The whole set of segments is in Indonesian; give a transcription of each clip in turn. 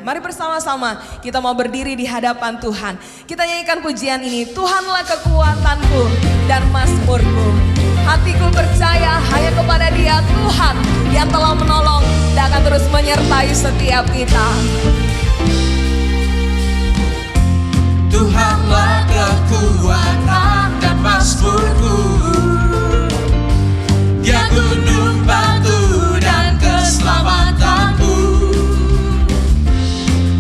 Mari bersama-sama kita mau berdiri di hadapan Tuhan. Kita nyanyikan pujian ini. Tuhanlah kekuatanku dan mazmurku. Hatiku percaya hanya kepada Dia, Tuhan yang telah menolong dan akan terus menyertai setiap kita. Tuhanlah kekuatan dan mazmurku, Dia gunung batu dan keselamatanku.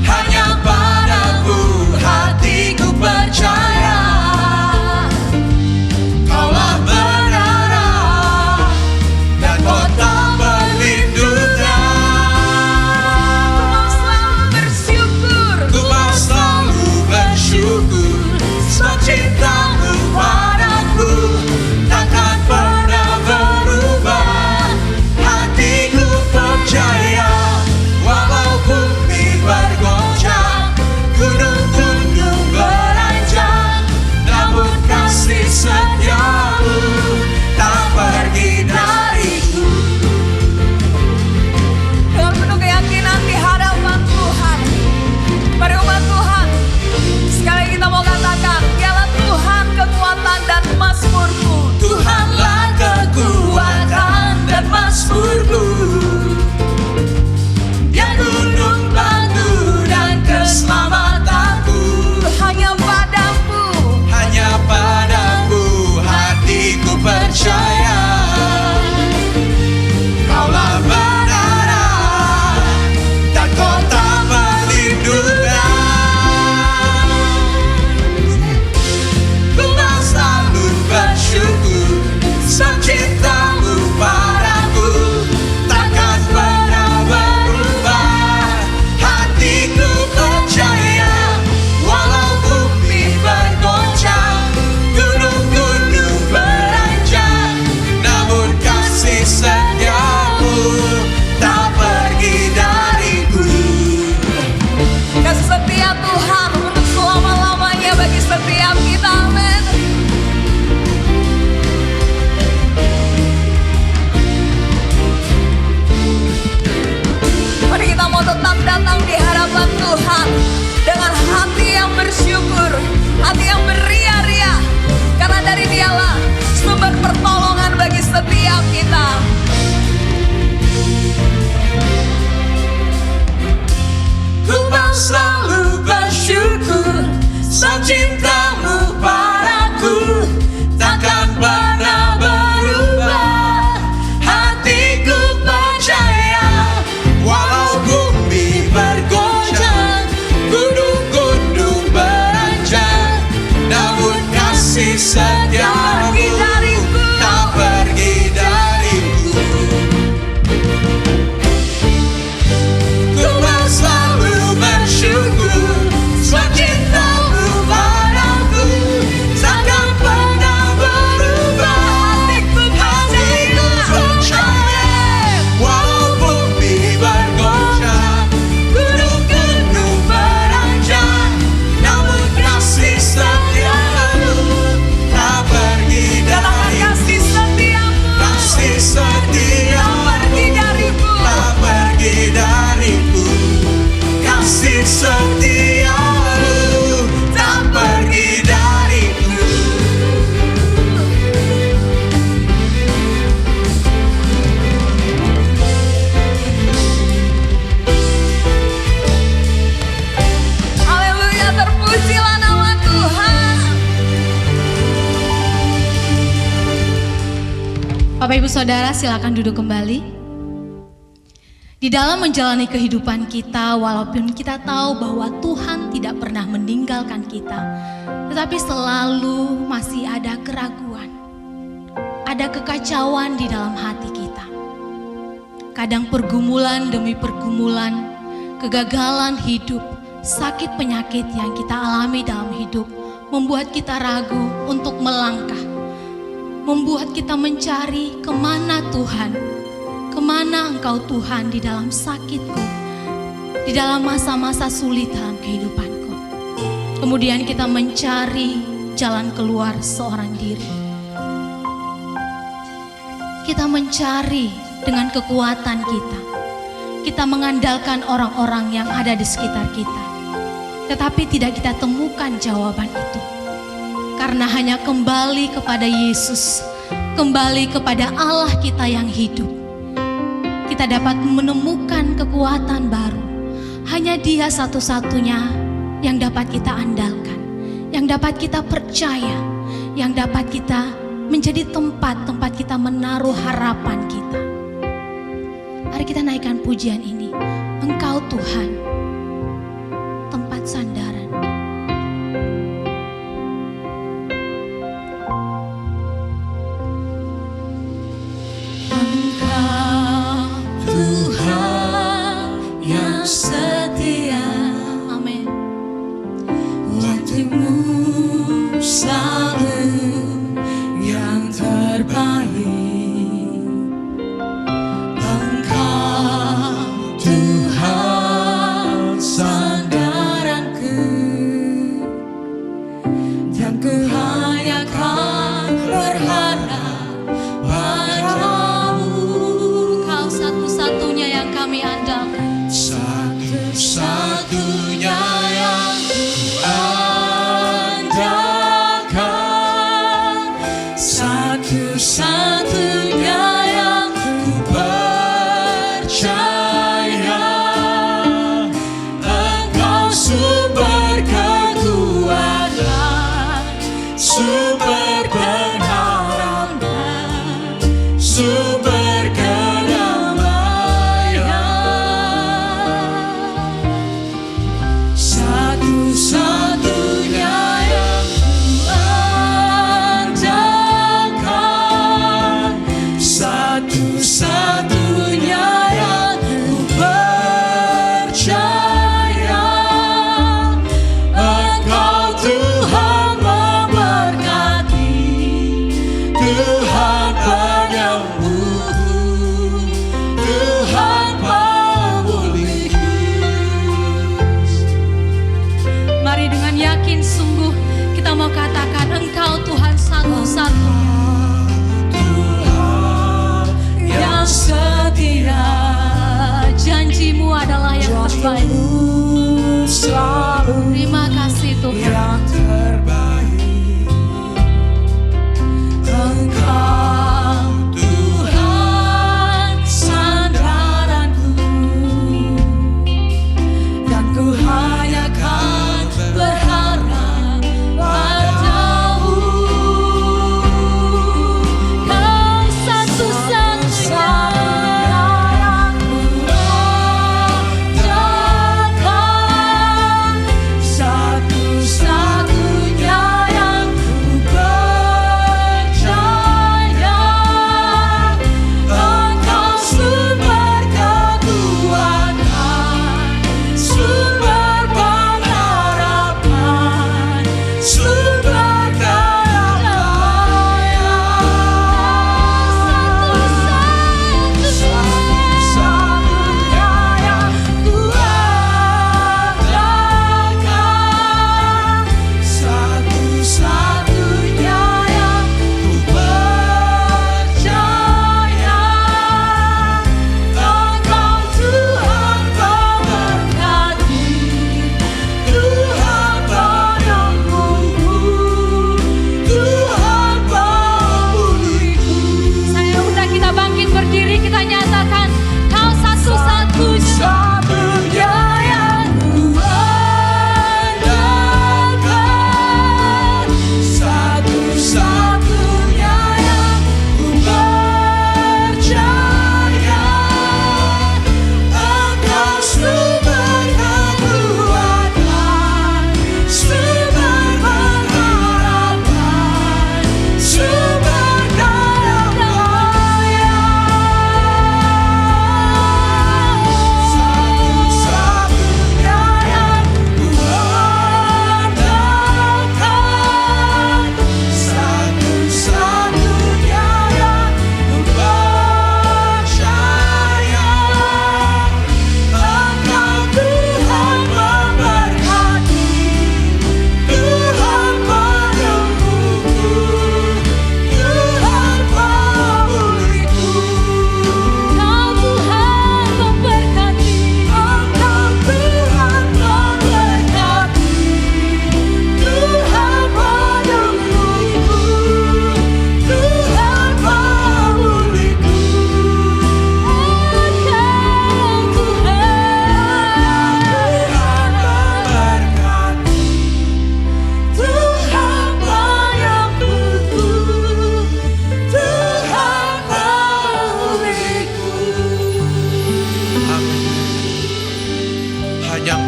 Hanya padamu hatiku percaya, Kaulah menara dan kota perlindungan. Ku mau selalu bersyukur, sebab cintamu padaku takkan pernah berubah. Hatiku percaya, walau bumi bergoncang, gunung-gunung beranjak, namun kasih setiamu tak pergi dariku. Dengan penuh keyakinan di hadapan Tuhan, mari umat Tuhan, sekali lagi kita mau katakan, Dialah Tuhan kekuatan dan mazmurku. Tuhanlah kekuatan dan mazmurku, Dia gunung batu dan keselamatanku. Hanya padamu, Hanya padamu hatiku percaya, Kaulah menara dan kota perlindungan. Ku mau selalu bersyukur, sebab cintamu padaku takkan pernah berubah. Hatiku percaya, walau bumi bergoncang, gunung-gunung beranjak, namun kasih setiamu tak pergi dariku. kasih setia Tuhan untuk selama-lamanya bagi setiap kita. Amin. Mari kita mau tetap datang di hadapan Tuhan dengan hati yang bersyukur, hati yang beria-ria, karena dari Dialah sumber pertolongan bagi setiap kita. Ku mau selalu bersyukur, sebab cintamu padaku takkan pernah berubah. Hatiku percaya, walau bumi bergoncang, gunung-gunung beranjak, namun kasih setiamu tak pergi dariku. Ku mau selalu bersyukur, sebab cintamu padaku takkan pernah berubah. Hatiku percaya, walau bumi bergoncang, gunung-gunung beranjak, namun kasih setiamu tak pergi dariku. Kasih setiamu Kasih setiamu pergi dariku. tak pergi dariku. Kasih setiamu tak pergi dariku. Haleluya, terpujilah nama Tuhan. Bapak Ibu Saudara, silakan duduk kembali. Di dalam menjalani kehidupan kita, walaupun kita tahu bahwa Tuhan tidak pernah meninggalkan kita, tetapi selalu masih ada keraguan, ada kekacauan di dalam hati kita. Kadang pergumulan demi pergumulan, kegagalan hidup, sakit penyakit yang kita alami dalam hidup membuat kita ragu untuk melangkah, membuat kita mencari kemana Tuhan, kemana Engkau Tuhan di dalam sakitku, di dalam masa-masa sulit dalam kehidupanku. Kemudian kita mencari jalan keluar seorang diri. Kita mencari dengan kekuatan kita. kita mengandalkan orang-orang yang ada di sekitar kita. Tetapi tidak kita temukan jawaban itu. Karena hanya kembali kepada Yesus, kembali kepada Allah kita yang hidup, kita dapat menemukan kekuatan baru. Hanya Dia satu-satunya yang dapat kita andalkan, yang dapat kita percaya, yang dapat kita menjadi tempat kita menaruh harapan kita. Mari kita naikkan pujian ini. Engkau Tuhan, tempat sandaran. Engkau Tuhan yang setia, amin. waktumu selalu yang terbaik. Engkau Tuhan sandaranku, dan ku hanya kan berharap padamu. Engkau satu-satunya yang kami andalkan. Satu-satunya yang ku andalkan, satu-satunya yang ku percaya. Engkau sumber kekuatan, sumber pengharapan, sumber kedamaian. Satu-satunya yang ku andalkan, satu-satunya yang ku percaya. Engkau Tuhan memberkati, Tuhan penyembuh, Tuhan pemulih. Mari dengan yakin sungguh kita mau katakan Engkau Tuhan satu-satunya. Tuhan yang setia, Janjimu adalah yang terbaik. janjimu selalu Terima kasih Tuhan. yang terbaik. Engkau Tuhan sandaranku, dan ku hanya kan berharap padamu. Kau satu-satunya yang ku andalkan,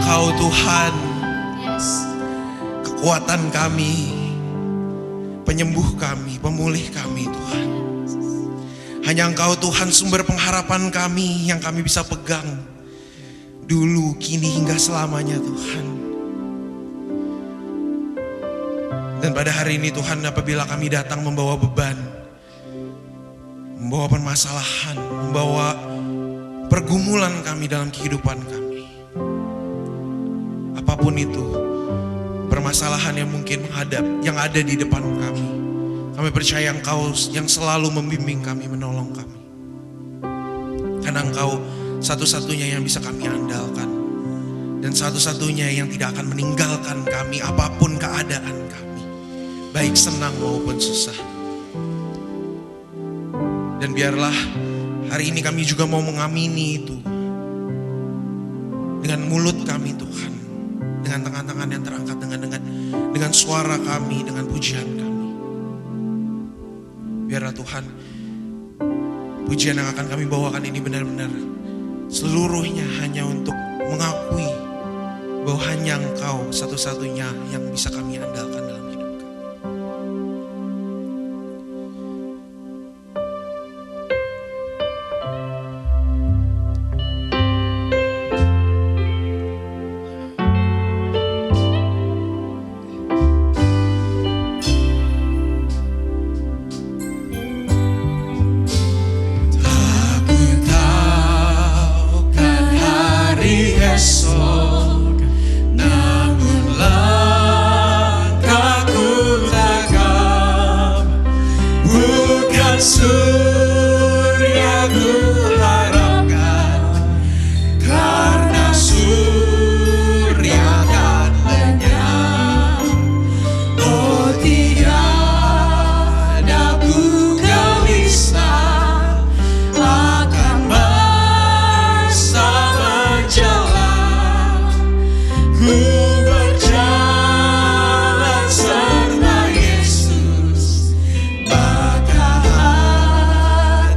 Engkau Tuhan, Yes. kekuatan kami, penyembuh kami, pemulih kami Tuhan. Hanya Engkau Tuhan sumber pengharapan kami yang kami bisa pegang dulu, kini, hingga selamanya Tuhan. Dan pada hari ini Tuhan, apabila kami datang membawa beban, membawa permasalahan, membawa pergumulan kami dalam kehidupan kami, apapun itu, permasalahan yang mungkin yang ada di depan kami percaya Engkau yang selalu membimbing kami, menolong kami. Karena Engkau satu-satunya yang bisa kami andalkan, dan satu-satunya yang tidak akan meninggalkan kami apapun keadaan kami, baik senang maupun susah. Dan biarlah hari ini kami juga mau mengamini itu dengan mulut kami Tuhan, dengan tangan-tangan yang terangkat, dengan suara kami, dengan pujian kami. Biarlah Tuhan, pujian yang akan kami bawakan ini benar-benar seluruhnya hanya untuk mengakui bahwa hanya Engkau satu-satunya yang bisa kami andalkan dalam hidup kami. Esok, namun langkahku tegap, bukan surya ku harapkan, karena surya akan lenyap. Oh tiada ku gelisah akan masa menjelang. Ku berjalan serta Yesus, maka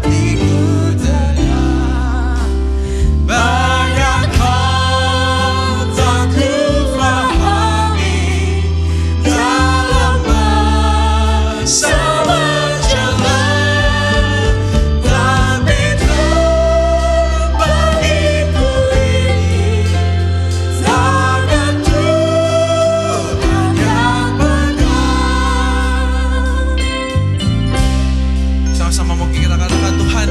hatiku tenang. Banyak hal tak ku pahami dalam masa menjelang, tapi Tuhan bagiku ini tangan Tuhan yang pegang. Sama-sama mungkin kita katakan, Tuhan,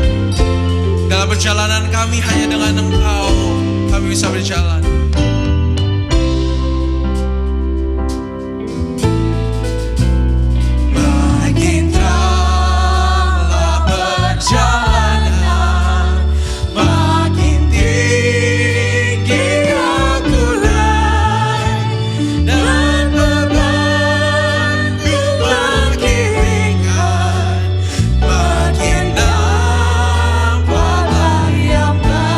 dalam perjalanan kami hanya dengan Engkau kami bisa berjalan. Makin teranglah perjalanan, makin tinggi aku naik, dan bebanku makin ringan, makin nampak layaknya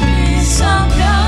di sabda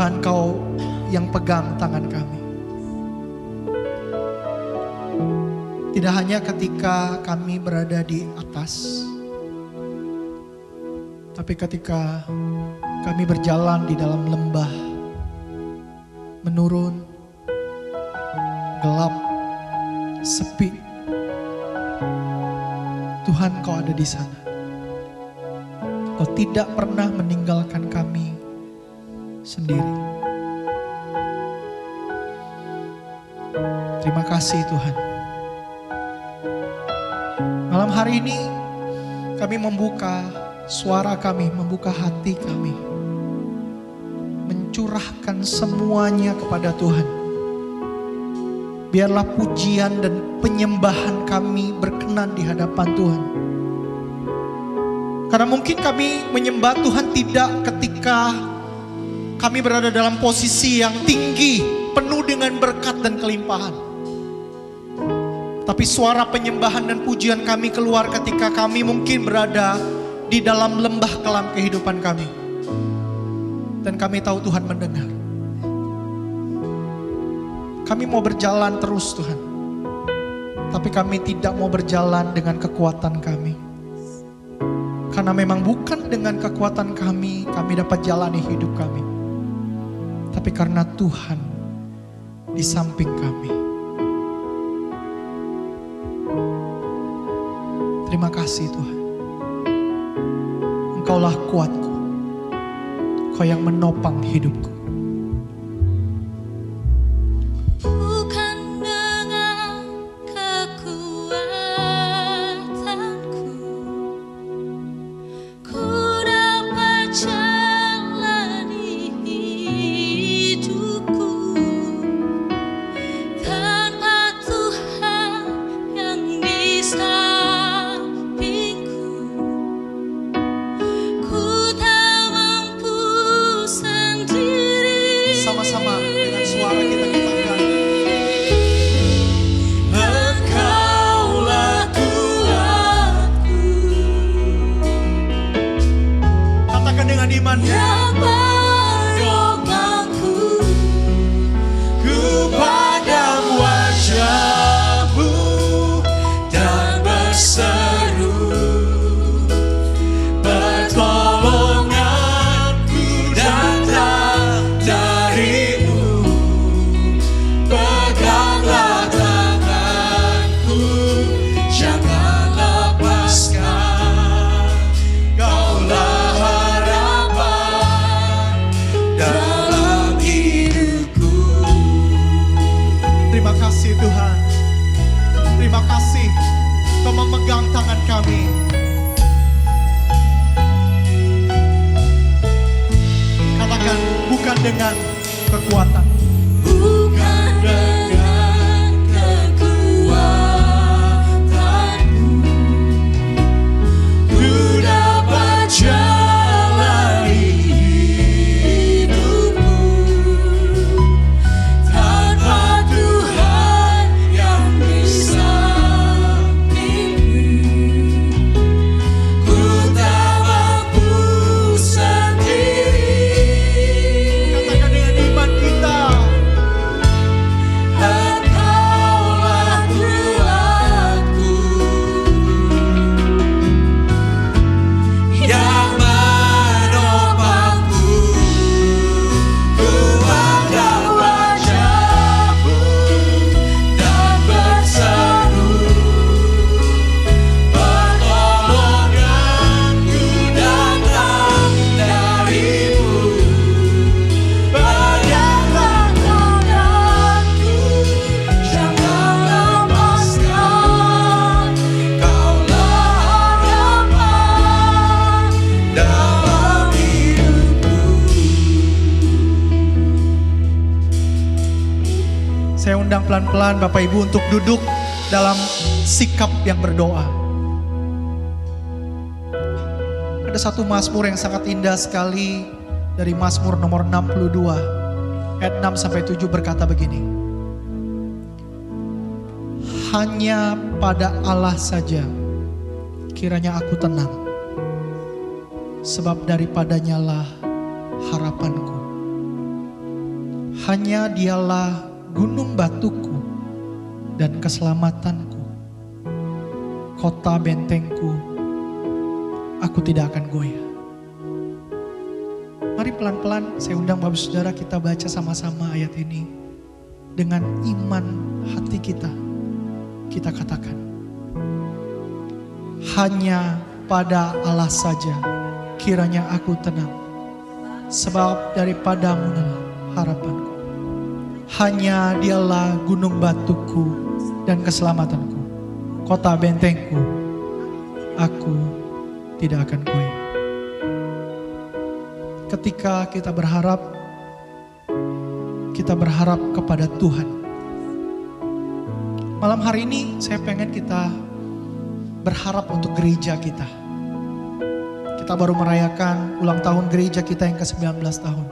Tuhan, Kau yang pegang tangan kami. Tidak hanya ketika kami berada di atas, tapi ketika kami berjalan di dalam lembah, menurun, gelap, sepi, Tuhan, Kau ada di sana. Kau tidak pernah meninggalkan kami sendiri. Terima kasih Tuhan. Malam hari ini kami membuka suara kami, membuka hati kami, mencurahkan semuanya kepada Tuhan. Biarlah pujian dan penyembahan kami berkenan di hadapan Tuhan. Karena mungkin kami menyembah Tuhan tidak ketika kami berada dalam posisi yang tinggi, penuh dengan berkat dan kelimpahan. Tapi suara penyembahan dan pujian kami keluar ketika kami mungkin berada di dalam lembah kelam kehidupan kami. Dan kami tahu Tuhan mendengar. Kami mau berjalan terus Tuhan. Tapi kami tidak mau berjalan dengan kekuatan kami. Karena memang bukan dengan kekuatan kami dapat jalani hidup kami. Tapi karena Tuhan di samping kami. Terima kasih Tuhan. Engkaulah kuatku. Kau yang menopang hidupku. Bukan dengan kekuatanku, ku dapat jalani hidupku tanpa Tuhan yang di sampingku. Ku tak mampu sendiri. Sama-sama dengan suara kita katakan. Engkaulah kuatku, Katakan dengan iman. yang menopangku. Ku pandang wajah-Mu dan berseru, pertolonganku datang dari-Mu. Peganglah tanganku, jangan lepaskan. Kaulah harapan dalam hidupku. Terima kasih Tuhan. Terima kasih Kau memegang tangan kami. Katakan bukan dengan kekuatan. Bukan dengan kekuatanku, ku dapat jalani hidupku tanpa Tuhan yang di sampingku. Ku tak mampu sendiri. Katakan dengan iman kita. Engkaulah kuatku, yang menopangku. Ku pandang wajah-Mu dan berseru, pertolonganku datang dari-Mu. Peganglah tanganku, jangan lepaskan. Kaulah harapan dalam hidupku. Saya undang pelan-pelan Bapak Ibu untuk duduk dalam sikap yang berdoa. Ada satu mazmur yang sangat indah sekali dari Mazmur nomor 62 ayat 6-7 berkata begini. Hanya pada Allah saja kiranya aku tenang, sebab daripadanya lah harapanku. Hanya dialah gunung batuku dan keselamatanku, kota bentengku, aku tidak akan goyah. Mari pelan-pelan saya undang Bapak Saudara, kita baca sama-sama ayat ini. Dengan iman hati kita, kita katakan, hanya pada Allah saja kiranya aku tenang, sebab daripadamu harapanku. Hanya dialah gunung batuku dan keselamatanku, kota bentengku, aku tidak akan goyah. Ketika kita berharap kepada Tuhan. Malam hari ini saya pengen kita berharap untuk gereja kita. Kita baru merayakan ulang tahun gereja kita yang ke-19 tahun.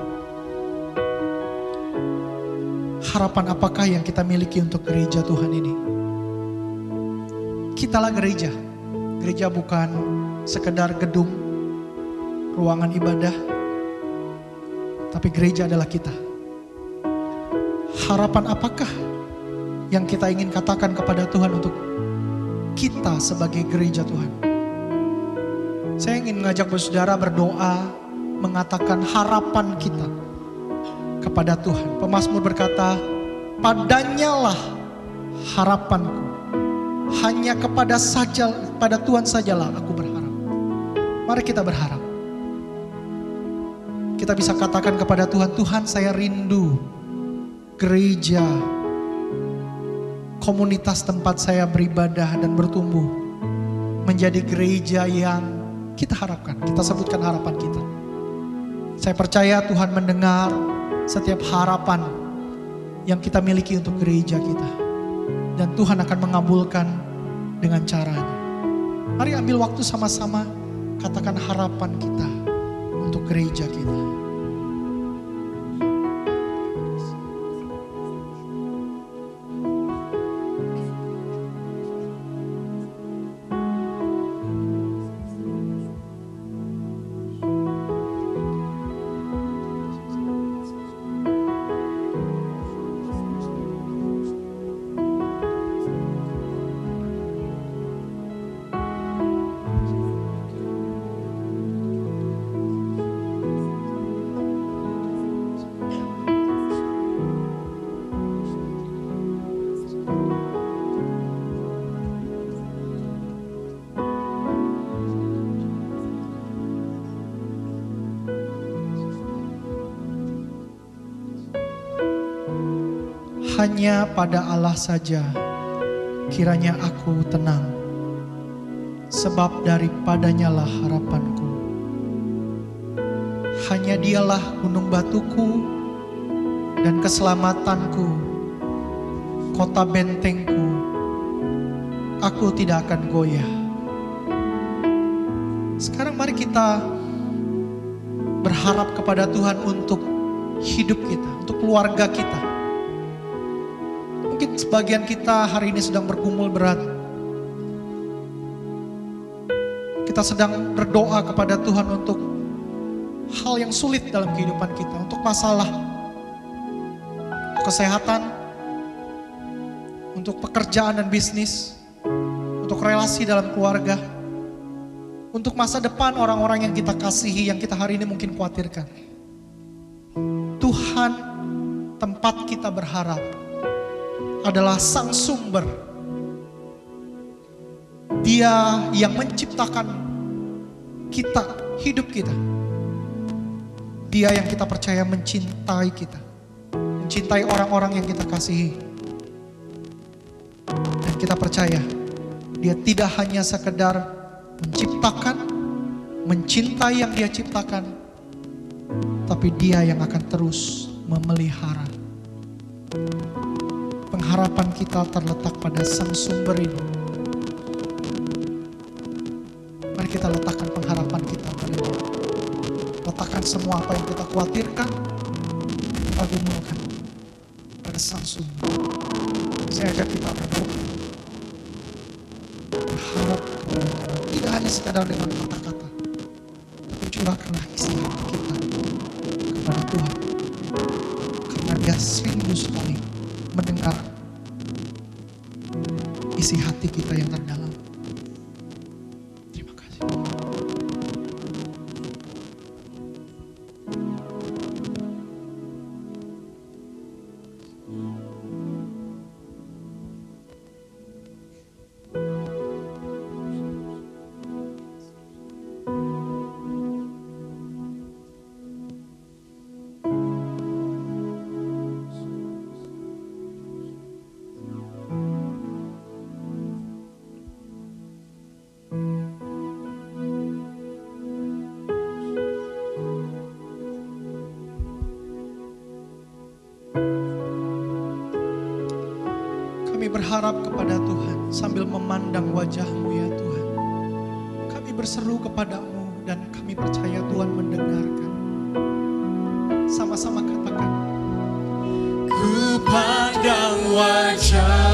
Harapan apakah yang kita miliki untuk gereja Tuhan ini? Kitalah gereja. Gereja bukan sekedar gedung, ruangan ibadah, tapi gereja adalah kita. Harapan apakah yang kita ingin katakan kepada Tuhan untuk kita sebagai gereja Tuhan? Saya ingin mengajak saudara berdoa, mengatakan harapan kita kepada Tuhan. Pemazmur berkata, padanyalah harapanku, hanya pada Tuhan sajalah aku berharap. Mari kita berharap. Kita bisa katakan kepada Tuhan, Tuhan saya rindu gereja, komunitas tempat saya beribadah dan bertumbuh menjadi gereja yang kita harapkan. Kita sebutkan harapan kita. Saya percaya Tuhan mendengar setiap harapan yang kita miliki untuk gereja kita. Dan Tuhan akan mengabulkan dengan caranya. Mari ambil waktu sama-sama katakan harapan kita untuk gereja kita. Hanya pada Allah saja kiranya aku tenang, sebab daripadanya lah harapanku. Hanya dialah gunung batuku dan keselamatanku, kota bentengku, aku tidak akan goyah. Sekarang mari kita berharap kepada Tuhan untuk hidup kita, untuk keluarga kita. Mungkin sebagian kita hari ini sedang bergumul berat. Kita sedang berdoa kepada Tuhan untuk hal yang sulit dalam kehidupan kita. Untuk masalah kesehatan, untuk pekerjaan dan bisnis, untuk relasi dalam keluarga, untuk masa depan orang-orang yang kita kasihi, yang kita hari ini mungkin khawatirkan. Tuhan tempat kita berharap adalah sang sumber. Dia yang menciptakan kita, hidup kita. Dia yang kita percaya mencintai kita, mencintai orang-orang yang kita kasihi. Dan kita percaya Dia tidak hanya sekedar menciptakan, mencintai yang Dia ciptakan, tapi Dia yang akan terus memelihara. Pengharapan kita terletak pada sang sumber ini. Mari kita letakkan pengharapan kita pada Dia. Letakkan semua apa yang kita khawatirkan, kita gumulkan pada sang sumber. Saya ajak kita berdoa, berharap kepada Tuhan. Tidak hanya sekadar dengan kata-kata, tapi curahkanlah isi hati kita kepada Tuhan. Karena Dia rindu sekali mendengar isi hati kita yang terdalam. Terima kasih. Kami berharap kepada Tuhan sambil memandang wajah-Mu ya Tuhan. Kami berseru kepada-Mu dan kami percaya Tuhan mendengarkan. Sama-sama katakan. Ku pandang wajah